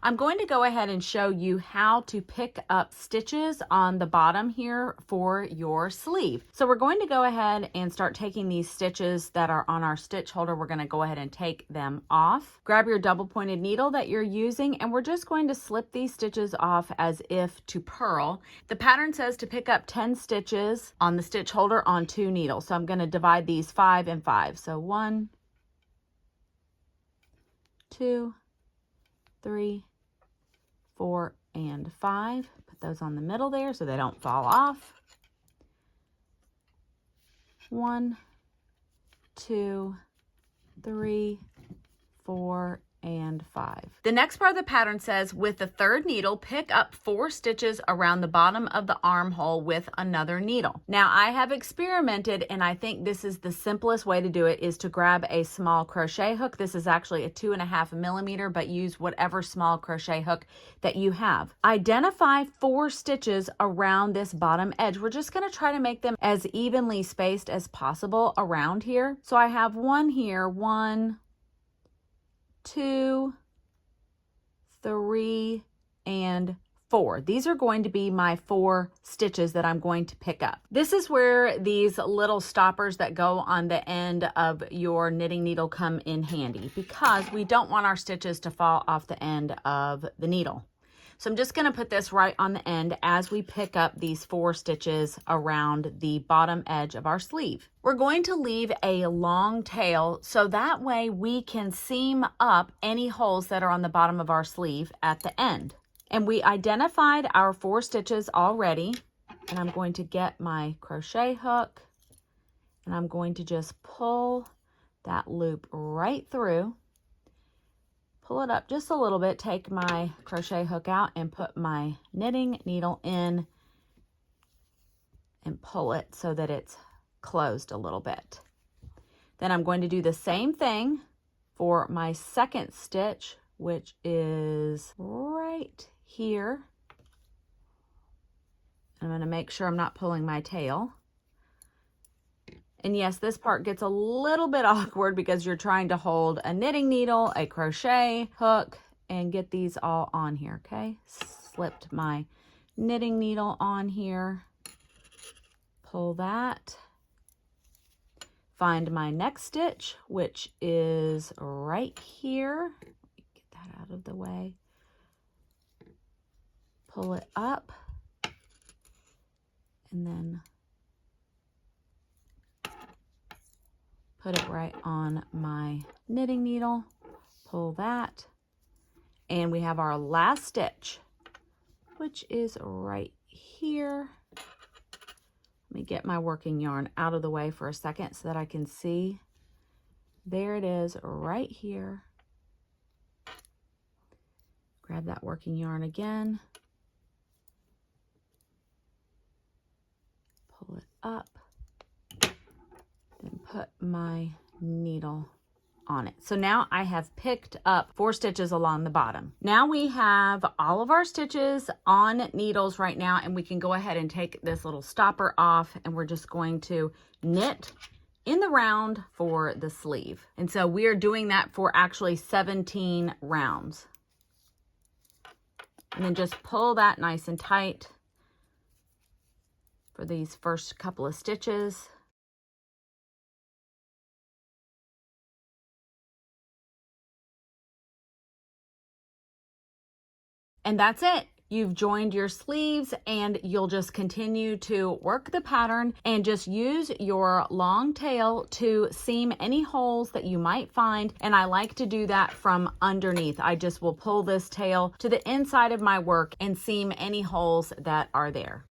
I'm going to go ahead and show you how to pick up stitches on the bottom here for your sleeve. So we're going to go ahead and start taking these stitches that are on our stitch holder. We're going to go ahead and take them off. Grab your double pointed needle that you're using, and we're just going to slip these stitches off as if to purl. The pattern says to pick up 10 stitches on the stitch holder on 2 needles. So I'm going to divide these 5 and 5. So 1, 2, 3, 4, and 5. Put those on the middle there so they don't fall off. 1, 2, 3, 4, and 5. The next part of the pattern says with the 3rd needle, pick up 4 stitches around the bottom of the armhole with another needle. Now I have experimented, and I think this is the simplest way to do it, is to grab a small crochet hook. This is actually a 2.5 millimeter, but use whatever small crochet hook that you have. Identify 4 stitches around this bottom edge. We're just going to try to make them as evenly spaced as possible around here. So I have one here, 1, 2, 3, and 4. These are going to be my 4 stitches that I'm going to pick up. This is where these little stoppers that go on the end of your knitting needle come in handy, because we don't want our stitches to fall off the end of the needle. So I'm just going to put this right on the end as we pick up these 4 stitches around the bottom edge of our sleeve. We're going to leave a long tail so that way we can seam up any holes that are on the bottom of our sleeve at the end. And we identified our 4 stitches already, and I'm going to get my crochet hook and I'm going to just pull that loop right through. Pull it up just a little bit, take my crochet hook out and put my knitting needle in and pull it so that it's closed a little bit. Then I'm going to do the same thing for my 2nd stitch, which is right here. I'm going to make sure I'm not pulling my tail. And yes, this part gets a little bit awkward because you're trying to hold a knitting needle, a crochet hook, and get these all on here, okay? Slipped my knitting needle on here. Pull that. Find my next stitch, which is right here. Get that out of the way. Pull it up. And then put it right on my knitting needle, pull that, and we have our last stitch, which is right here. Let me get my working yarn out of the way for a second so that I can see. There it is right here. Grab that working yarn again, pull it up, then put my needle on it. So now I have picked up 4 stitches along the bottom. Now we have all of our stitches on needles right now, and we can go ahead and take this little stopper off, and we're just going to knit in the round for the sleeve. And so we are doing that for actually 17 rounds. And then just pull that nice and tight for these first couple of stitches. And that's it. You've joined your sleeves, and you'll just continue to work the pattern and just use your long tail to seam any holes that you might find. And I like to do that from underneath. I just will pull this tail to the inside of my work and seam any holes that are there.